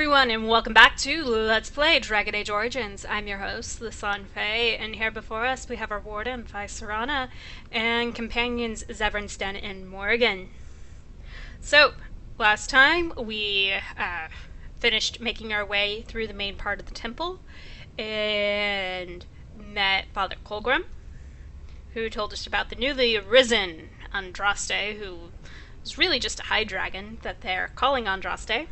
everyone, and welcome back to Let's Play Dragon Age Origins. I'm your host, the Sun Fae, and here before us we have our warden, Serana, and companions Zevrinsten and Morgan. So, last time we finished making our way through the main part of the temple and met Father Colgrim, who told us about the newly arisen Andraste, who was really just a high dragon that they're calling Andraste.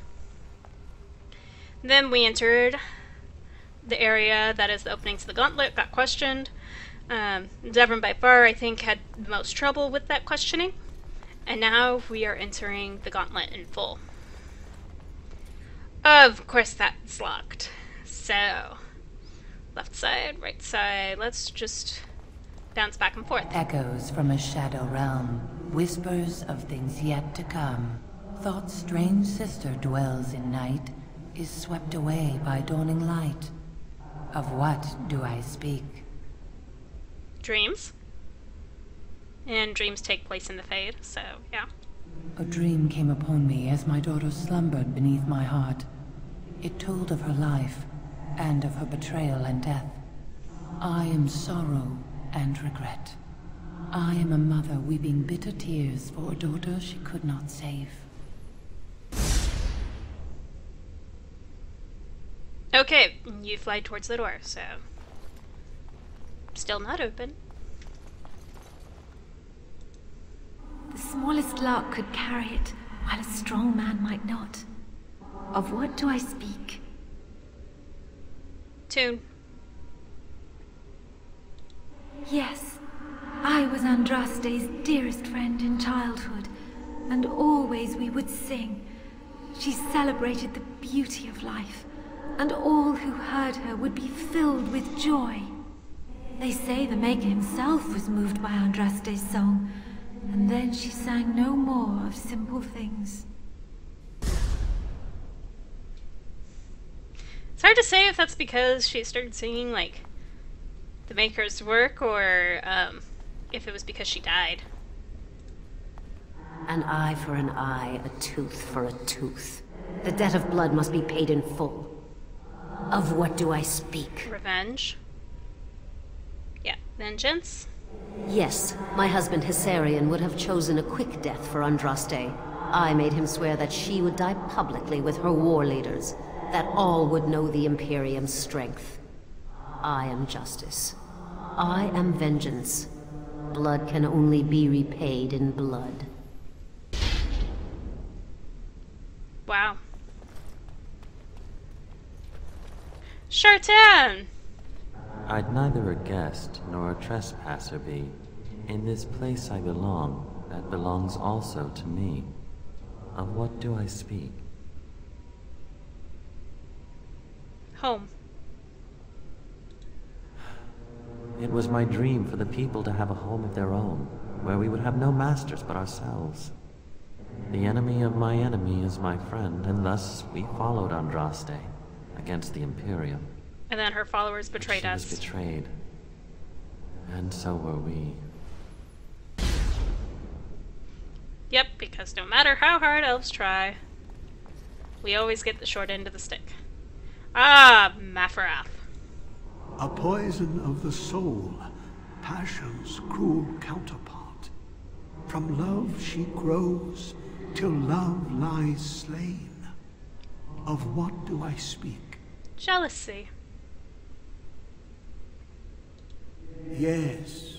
Then we entered the area that is the opening to the Gauntlet, got questioned. Zevran by far, I think, had the most trouble with that questioning. And now we are entering the Gauntlet in full. Of course that's locked. So, left side, right side, let's just bounce back and forth. Echoes from a shadow realm, whispers of things yet to come. Thought's strange sister dwells in night, is swept away by dawning light. Of what do I speak? Dreams. And dreams take place in the Fade, so yeah. A dream came upon me as my daughter slumbered beneath my heart. It told of her life, and of her betrayal and death. I am sorrow and regret. I am a mother weeping bitter tears for a daughter she could not save. Okay, you fly towards the door, so... Still not open. The smallest lark could carry it, while a strong man might not. Of what do I speak? Tune. Yes, I was Andraste's dearest friend in childhood, and always we would sing. She celebrated the beauty of life, and all who heard her would be filled with joy. They say the Maker himself was moved by Andraste's song, and then she sang no more of simple things. It's hard to say if that's because she started singing, like, the Maker's work, or if it was because she died. An eye for an eye, a tooth for a tooth. The debt of blood must be paid in full. Of what do I speak? Revenge. Yeah, vengeance. Yes, my husband Hysarion would have chosen a quick death for Andraste. I made him swear that she would die publicly with her war leaders, that all would know the Imperium's strength. I am justice. I am vengeance. Blood can only be repaid in blood. Wow. Shartan! I'd neither a guest nor a trespasser be. In this place I belong, that belongs also to me. Of what do I speak? Home. It was my dream for the people to have a home of their own, where we would have no masters but ourselves. The enemy of my enemy is my friend, and thus we followed Andraste against the Imperium. And then her followers betrayed us. She was betrayed. And so were we. Yep, because no matter how hard elves try, we always get the short end of the stick. Ah, Mafarath. A poison of the soul, passion's cruel counterpart. From love she grows, till love lies slain. Of what do I speak? Jealousy. Yes,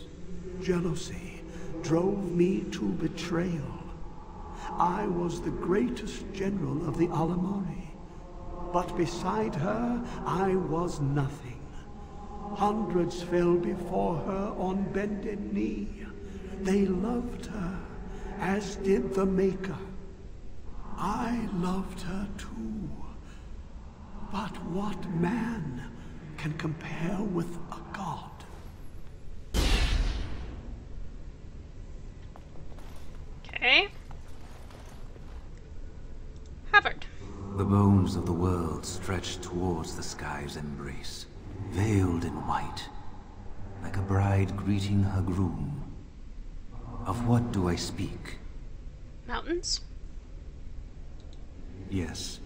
jealousy drove me to betrayal. I was the greatest general of the Alamari, but beside her I was nothing. Hundreds fell before her on bended knee. They loved her, as did the Maker. I loved her too. But what man can compare with a god? Okay. Havard. The bones of the world stretch towards the sky's embrace, veiled in white, like a bride greeting her groom. Of what do I speak? Mountains? Yes.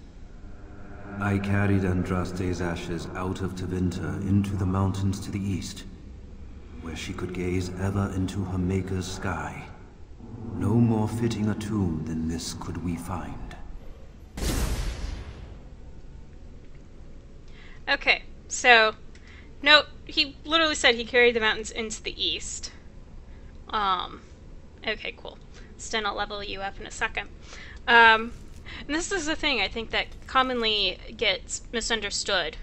I carried Andraste's ashes out of Tevinter into the mountains to the east, where she could gaze ever into her Maker's sky. No more fitting a tomb than this could we find. Okay, so, no, he literally said he carried the mountains into the east. Okay, cool. Sten, I'll level you up in a second. And this is the thing I think that commonly gets misunderstood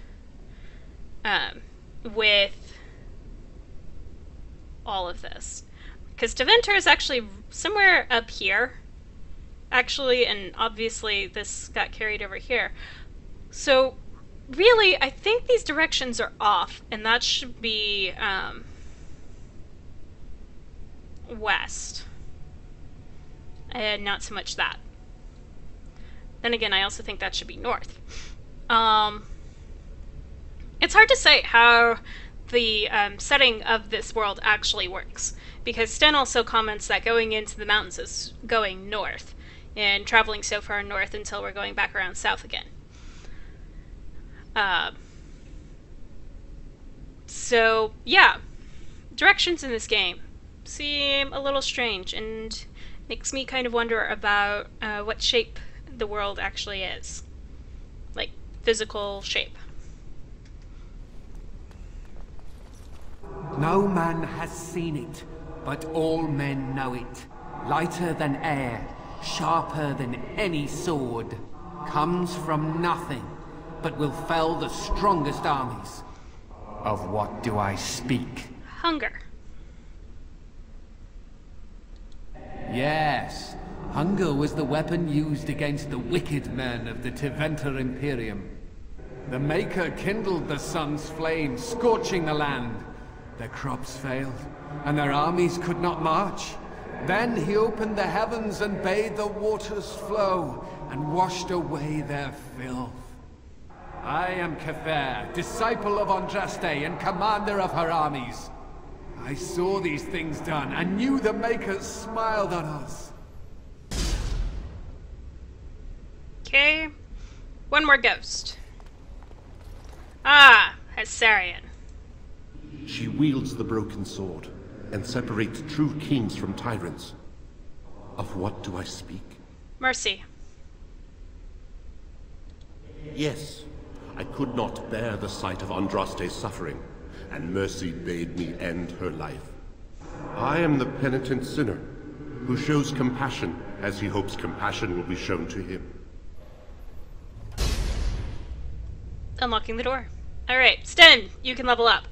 with all of this. Because Tevinter is actually somewhere up here, actually, and obviously this got carried over here. So, really, I think these directions are off, and that should be west. And not so much that. Then again, I also think that should be north. It's hard to say how the setting of this world actually works, because Sten also comments that going into the mountains is going north, and traveling so far north until we're going back around south again. So, yeah, directions in this game seem a little strange, and makes me kind of wonder about what shape the world actually is. Like, physical shape. No man has seen it, but all men know it. Lighter than air, sharper than any sword. Comes from nothing, but will fell the strongest armies. Of what do I speak? Hunger. Yes, hunger was the weapon used against the wicked men of the Tevinter Imperium. The Maker kindled the sun's flame, scorching the land. Their crops failed, and their armies could not march. Then he opened the heavens and bade the waters flow, and washed away their filth. I am Kefir, disciple of Andraste and commander of her armies. I saw these things done, and knew the Makers smiled on us. Okay. One more ghost. Ah, Hesarian. She wields the broken sword, and separates true kings from tyrants. Of what do I speak? Mercy. Yes, I could not bear the sight of Andraste's suffering, and Mercy bade me end her life. I am the penitent sinner, who shows compassion as he hopes compassion will be shown to him. Unlocking the door. Alright, Sten, you can level up.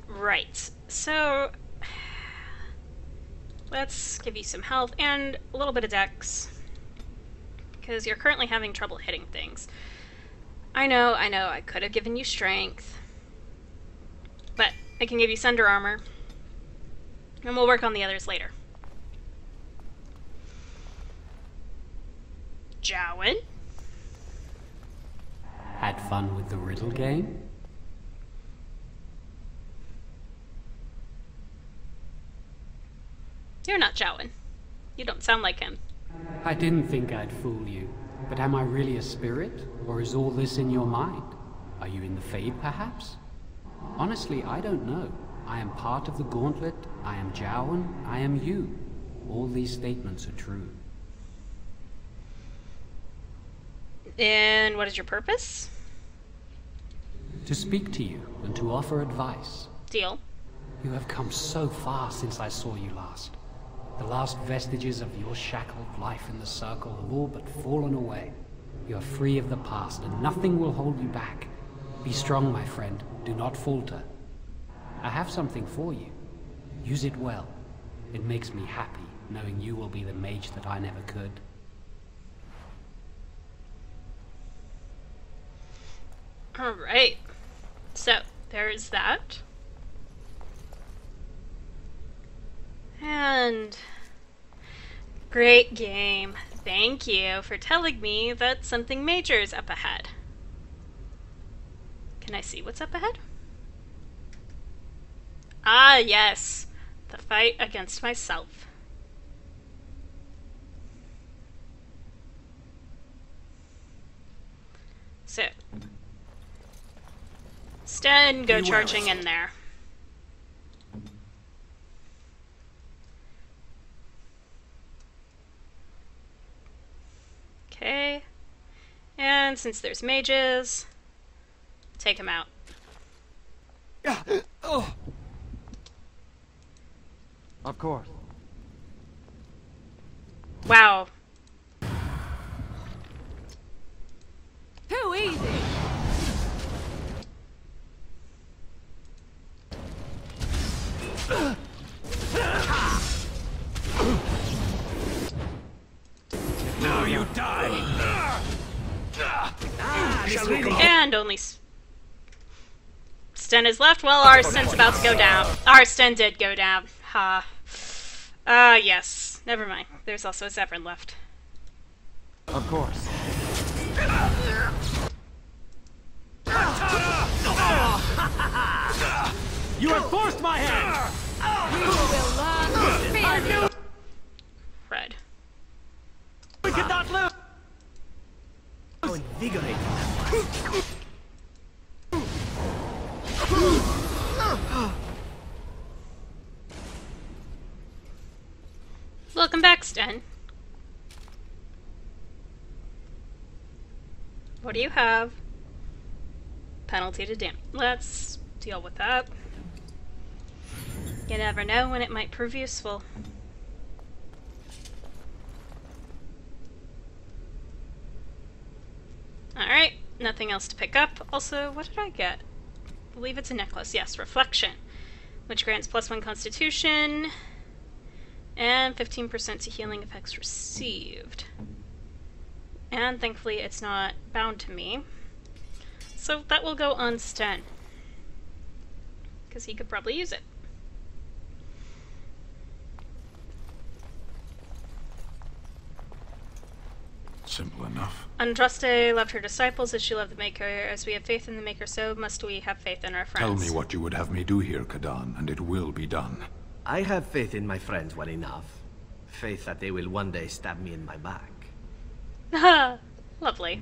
Right, so let's give you some health and a little bit of dex, because you're currently having trouble hitting things. I know, I could have given you strength, but I can give you Sunder Armor, and we'll work on the others later. Jowen? Had fun with the riddle game? You're not Jowen. You don't sound like him. I didn't think I'd fool you. But am I really a spirit? Or is all this in your mind? Are you in the Fade, perhaps? Honestly, I don't know. I am part of the Gauntlet. I am Jowen. I am you. All these statements are true. And what is your purpose? To speak to you and to offer advice. Deal. You have come so far since I saw you last. The last vestiges of your shackled life in the Circle have all but fallen away. You are free of the past, and nothing will hold you back. Be strong, my friend. Do not falter. I have something for you. Use it well. It makes me happy, knowing you will be the mage that I never could. Alright. So, there's that. And great game. Thank you for telling me that something major is up ahead. Can I see what's up ahead? Ah, yes. The fight against myself. So, Sten, go charging in there. Okay. And since there's mages, take him out. Oh. Of course. Wow. Too easy! Now you die! And only Sten is left. Well, our Sten's about to go down. Our Sten did go down. Ha. Yes. Never mind. There's also a Zevran left. Of course. You have forced my hand! You will learn. Red. We cannot lose! How invigorating that Welcome back, Sten. What do you have? Penalty to damage. Let's deal with that. You never know when it might prove useful. Alright, nothing else to pick up. Also, what did I get? I believe it's a necklace. Yes, Reflection, which grants +1 Constitution and 15% to healing effects received. And thankfully it's not bound to me. So that will go on Sten, because he could probably use it. Simple enough. Andraste loved her disciples as she loved the Maker. As we have faith in the Maker, so must we have faith in our friends. Tell me what you would have me do here, Kadan, and it will be done. I have faith in my friends well enough. Faith that they will one day stab me in my back. Ha! Lovely.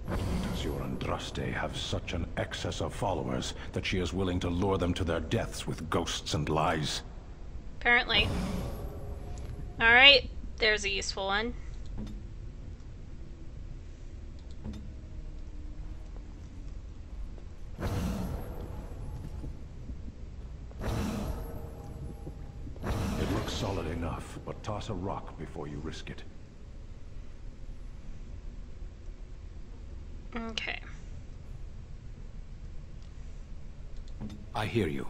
Does your Andraste have such an excess of followers that she is willing to lure them to their deaths with ghosts and lies? Apparently. Alright, there's a useful one. It looks solid enough, but toss a rock before you risk it. Okay. I hear you.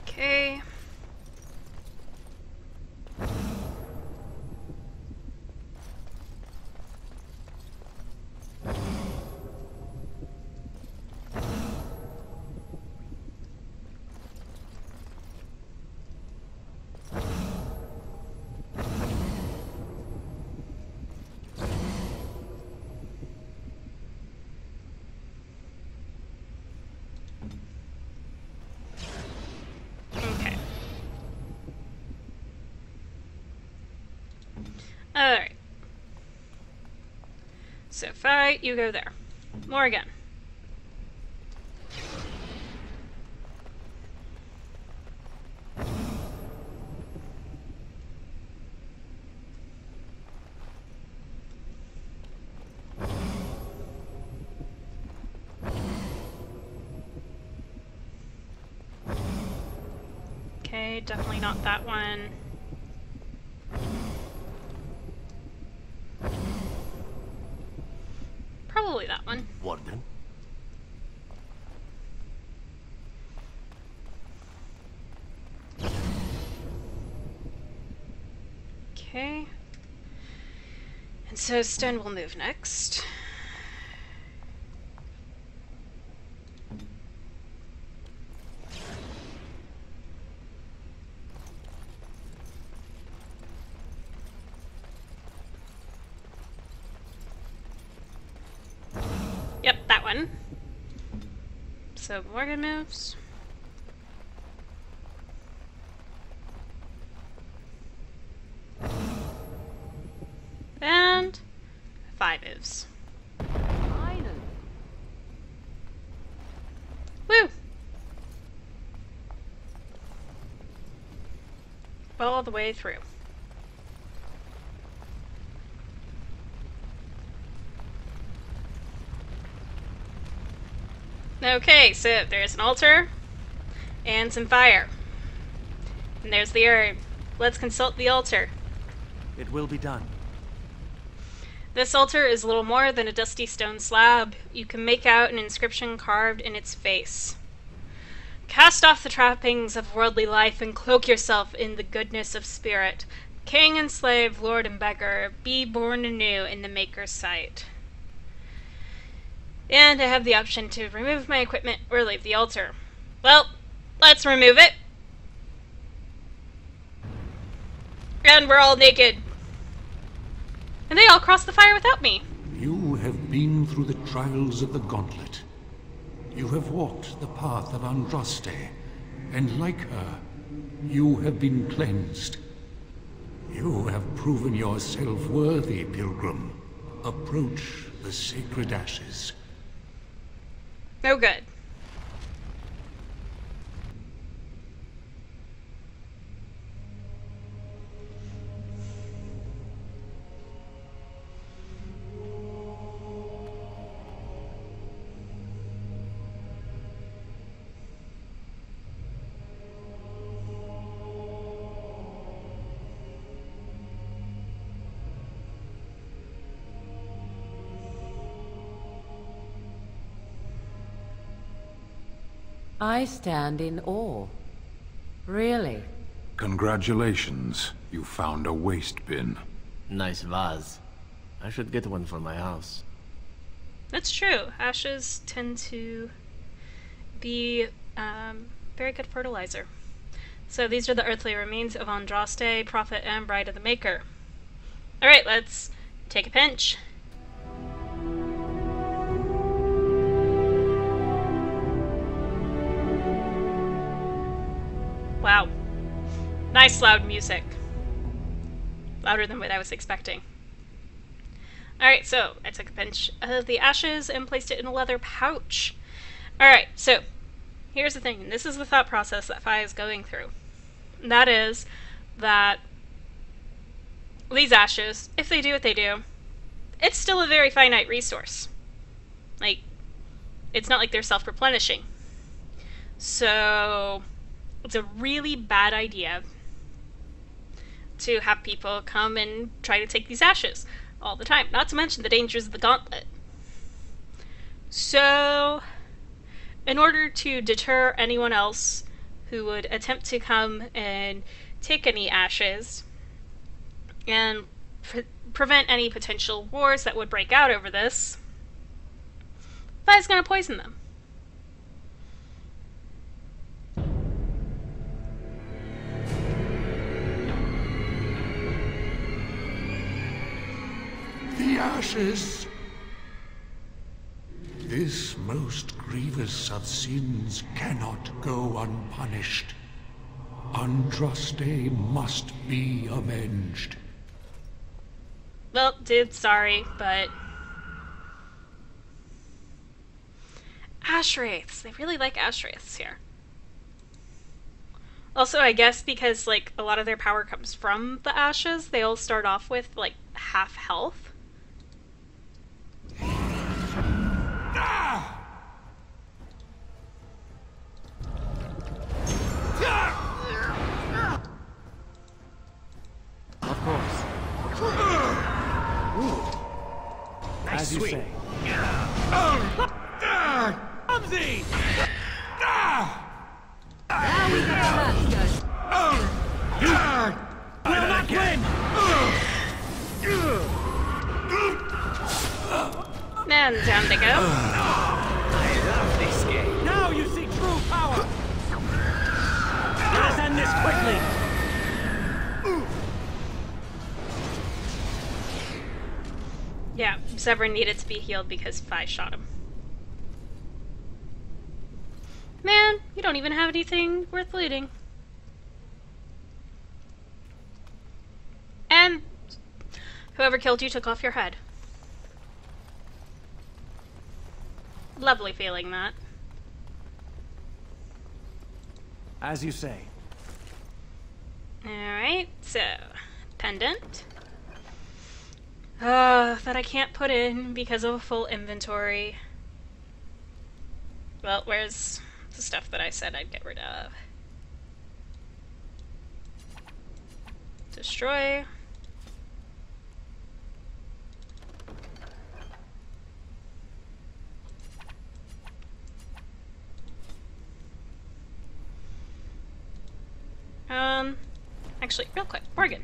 Okay. Okay. Alright. So fight, you go there. Morgan. Okay, definitely not that one. Probably that one. Warden? Okay. And so Sten will move next. So Morgan moves. And 5 moves. Woo! All the way through. Okay, so there's an altar and some fire. And there's the herb. Let's consult the altar. It will be done. This altar is little more than a dusty stone slab. You can make out an inscription carved in its face. Cast off the trappings of worldly life and cloak yourself in the goodness of spirit. King and slave, lord and beggar, be born anew in the Maker's sight. And I have the option to remove my equipment or leave the altar. Well, let's remove it. And we're all naked. And they all crossed the fire without me. You have been through the trials of the Gauntlet. You have walked the path of Andraste, and like her, you have been cleansed. You have proven yourself worthy, pilgrim. Approach the sacred ashes. Oh, good. I stand in awe. Really? Congratulations. You found a waste bin. Nice vase. I should get one for my house. That's true. Ashes tend to be very good fertilizer. So these are the earthly remains of Andraste, prophet and bride of the Maker. Alright, let's take a pinch. Wow. Nice loud music. Louder than what I was expecting. Alright, so I took a pinch of the ashes and placed it in a leather pouch. Alright, so here's the thing, and this is the thought process that Fi is going through. And that is that these ashes, if they do what they do, it's still a very finite resource. Like, it's not like they're self-replenishing. So it's a really bad idea to have people come and try to take these ashes all the time. Not to mention the dangers of the Gauntlet. So, in order to deter anyone else who would attempt to come and take any ashes and prevent any potential wars that would break out over this, Fi's gonna poison them. The ashes! This most grievous of sins cannot go unpunished. Andraste must be avenged. Well, dude, sorry, but ash wraiths. They really like ash wraiths here. Also, I guess because, like, a lot of their power comes from the ashes, they all start off with, like, half health. Of course. Nice as you sweet. say. Clumsy! Now we get masters. Will not win! And down they go. I love this game. Now you see true power! Let us end this quickly! Yeah, Zevran needed to be healed because Fi shot him. Man, you don't even have anything worth looting. And whoever killed you took off your head. Lovely feeling that. As you say. Alright, so pendant. That I can't put in because of a full inventory. Well, where's the stuff that I said I'd get rid of? Destroy. Actually, real quick, Morgan.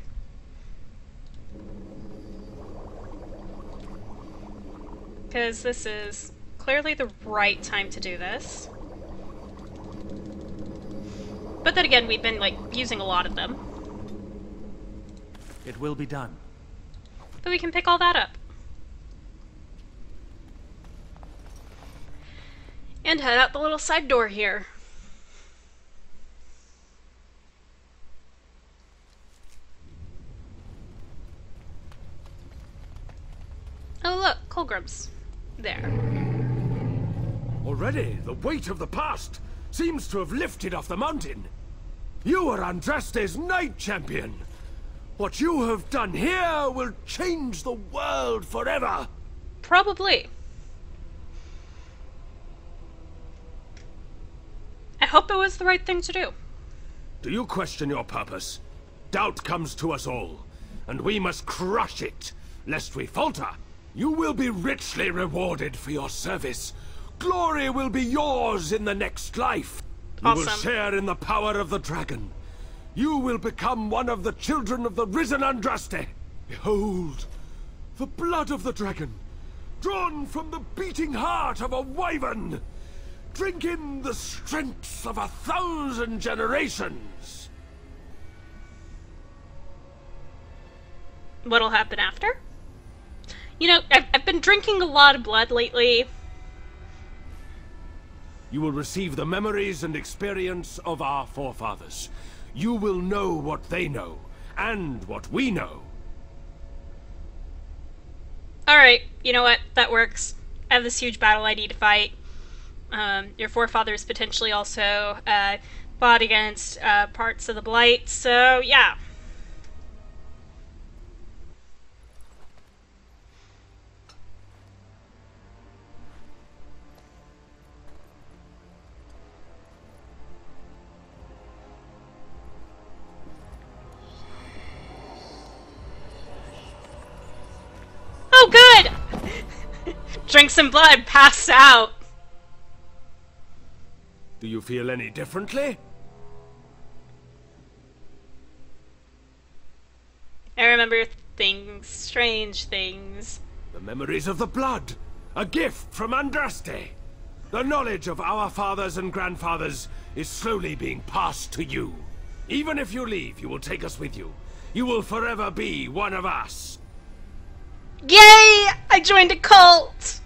Because this is clearly the right time to do this. But then again, we've been, like, using a lot of them. It will be done. But we can pick all that up. And head out the little side door here. Oh look, Colgrim's there. Already, the weight of the past seems to have lifted off the mountain. You are Andraste's Knight Champion. What you have done here will change the world forever. Probably. I hope it was the right thing to do. Do you question your purpose? Doubt comes to us all, and we must crush it, lest we falter. You will be richly rewarded for your service. Glory will be yours in the next life. You will share in the power of the dragon. You will become one of the children of the risen Andraste. Behold, the blood of the dragon, drawn from the beating heart of a wyvern. Drink in the strength of 1,000 generations. What'll happen after? You know, I've been drinking a lot of blood lately. You will receive the memories and experience of our forefathers. You will know what they know, and what we know. Alright, you know what? That works. I have this huge battle I need to fight. Your forefathers potentially also fought against parts of the Blight, so yeah. Oh, good! Drink some blood, pass out. Do you feel any differently? I remember things, strange things. The memories of the blood, a gift from Andraste. The knowledge of our fathers and grandfathers is slowly being passed to you. Even if you leave, you will take us with you. You will forever be one of us. Yay! I joined a cult!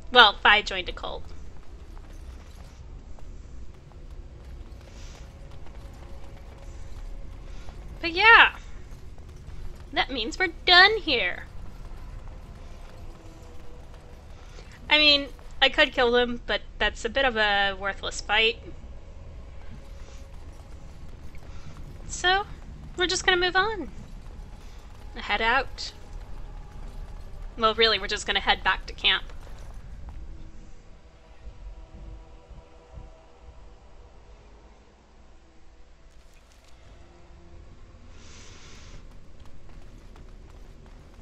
Well, I joined a cult. But yeah, that means we're done here. I mean, I could kill them, but that's a bit of a worthless fight. So, we're just gonna move on. Head out. Well, really, we're just gonna head back to camp.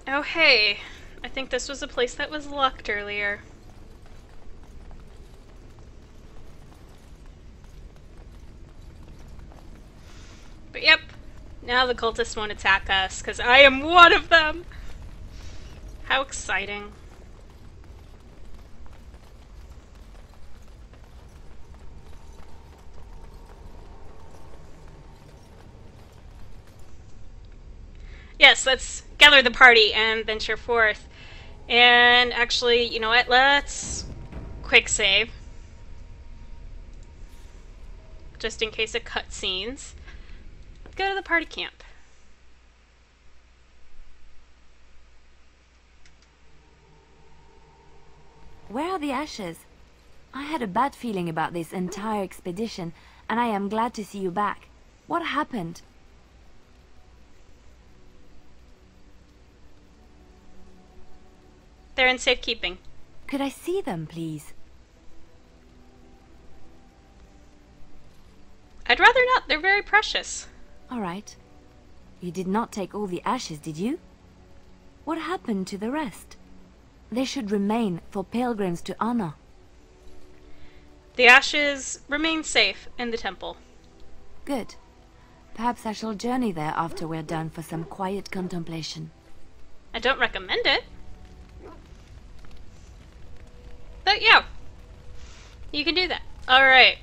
Oh hey, I think this was a place that was locked earlier. But yep, now the cultists won't attack us, because I am one of them! How exciting. Yes, let's gather the party and venture forth. And actually, you know what? Let's quick save. just in case of cutscenes. Go to the party camp. Where are the ashes? I had a bad feeling about this entire expedition, and I am glad to see you back. What happened? They're in safekeeping. Could I see them, please? I'd rather not. They're very precious. All right. You did not take all the ashes, did you? What happened to the rest? They should remain for pilgrims to honor. The ashes remain safe in the temple. Good. Perhaps I shall journey there after we're done for some quiet contemplation. I don't recommend it. But yeah, you can do that. Alright.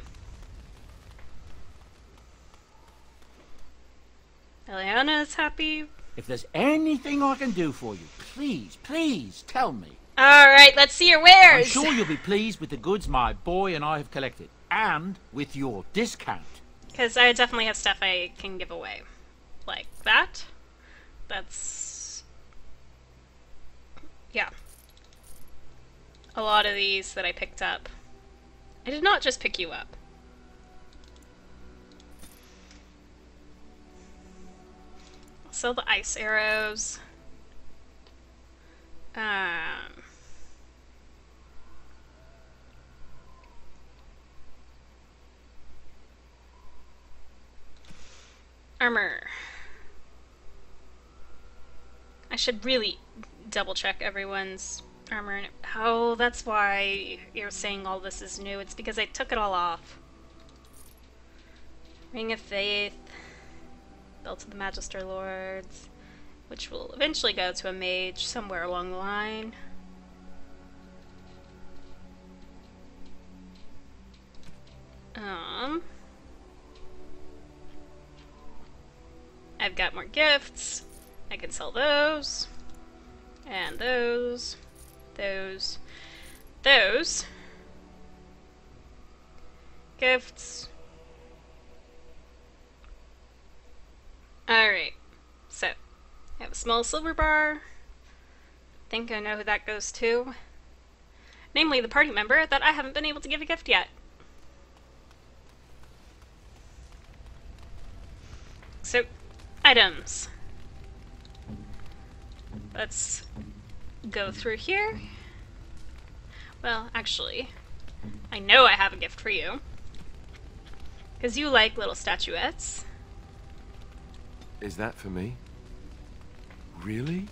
Eliana's happy. If there's anything I can do for you, please, please tell me. Alright, let's see your wares. I'm sure you'll be pleased with the goods my boy and I have collected, and with your discount. Because I definitely have stuff I can give away. Like that. That's... yeah. A lot of these that I picked up. I did not just pick you up. Sell the ice arrows. Armor. I should really double check everyone's armor. Oh, that's why you're saying all this is new. It's because I took it all off. Ring of Faith. Belt of the Magister Lords. Which will eventually go to a mage somewhere along the line. I've got more gifts. I can sell those. And those. Those. Gifts. Alright. So, I have a small silver bar. Think I know who that goes to. Namely, the party member that I haven't been able to give a gift yet. So, items. Let's go through here. Well, actually, I know I have a gift for you. Because you like little statuettes. Is that for me? Really?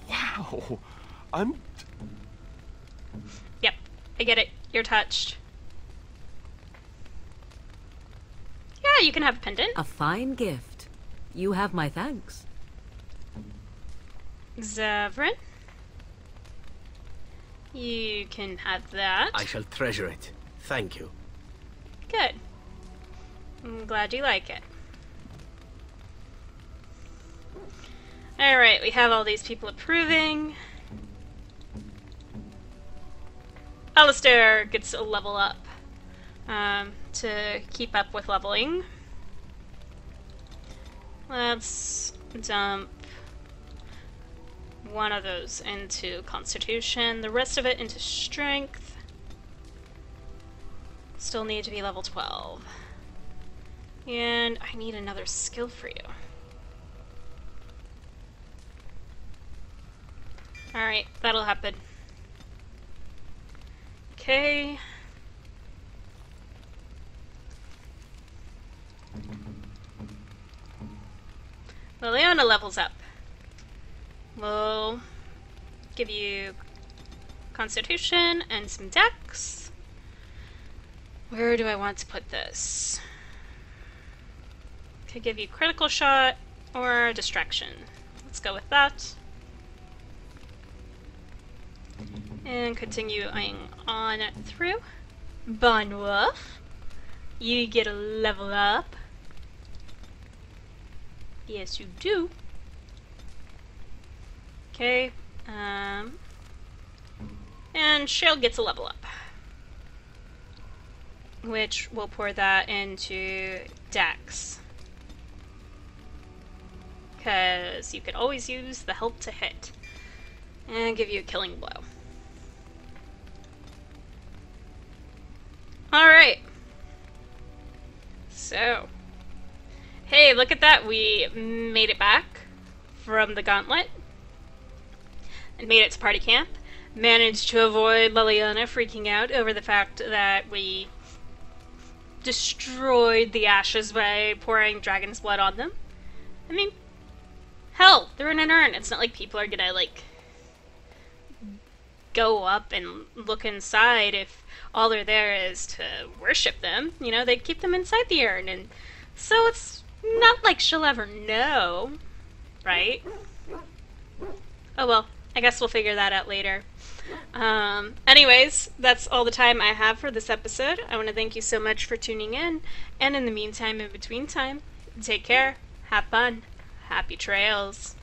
Wow! Yep, I get it. You're touched. Yeah, you can have a pendant. A fine gift. You have my thanks. Zevran. You can have that. I shall treasure it. Thank you. Good. I'm glad you like it. Alright, we have all these people approving. Alistair gets a level up to keep up with leveling. Let's dump one of those into Constitution, the rest of it into Strength. Still need to be level 12. And I need another skill for you. Alright, that'll happen. Okay. Liliana levels up. We'll give you Constitution and some Dex. Where do I want to put this? Could give you Critical Shot or Distraction. Let's go with that. And continuing on through. Bonwolf, you get a level up. Yes, you do. Okay, and Shale gets a level up. which we'll pour that into Dex. Because you could always use the help to hit. And give you a killing blow. Alright. So. Hey, look at that. We made it back from the Gauntlet. And made it to party camp. Managed to avoid Liliana freaking out over the fact that we destroyed the ashes by pouring dragon's blood on them. I mean, hell, they're in an urn. It's not like people are gonna, like, go up and look inside if all they're there is to worship them. You know, they'd keep them inside the urn, and so it's not like she'll ever know, right? Oh well, I guess we'll figure that out later. Anyways, that's all the time I have for this episode. I want to thank you so much for tuning in, and in the meantime, in between time, take care, have fun, happy trails.